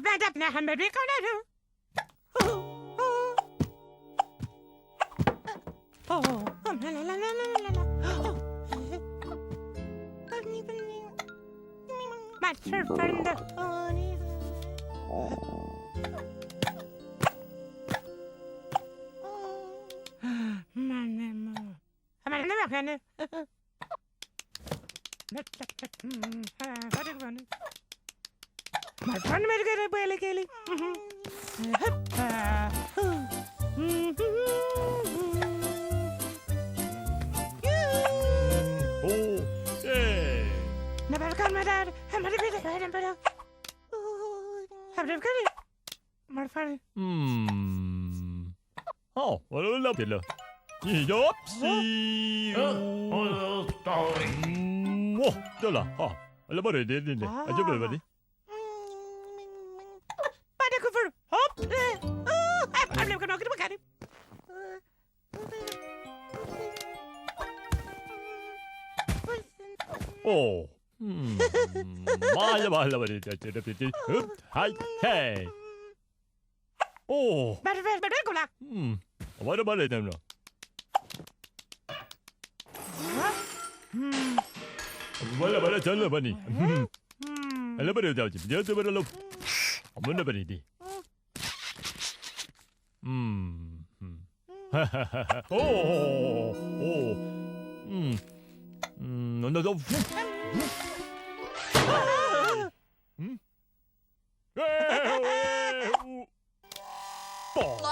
Ben de ne hem bir kadarım. Master friend. Hemen ne bakıyorsun? Marpan mergere böyle gelin. Ne bakar? Hemen bir de böyle. Hemen bir Marpan. Wala pala. Hiccups. Ito lang. Alam mo rin, din. Aja ba ni? Pada kufur. Hop. Alam ko na ako magkano. Mahal ba rin? Hi, hey. Bener ko lang. Wala ba rin? Wala ba rin ba ni? Alam ba rin? Diyan ba rin? Ano na ba rin? Ano daw?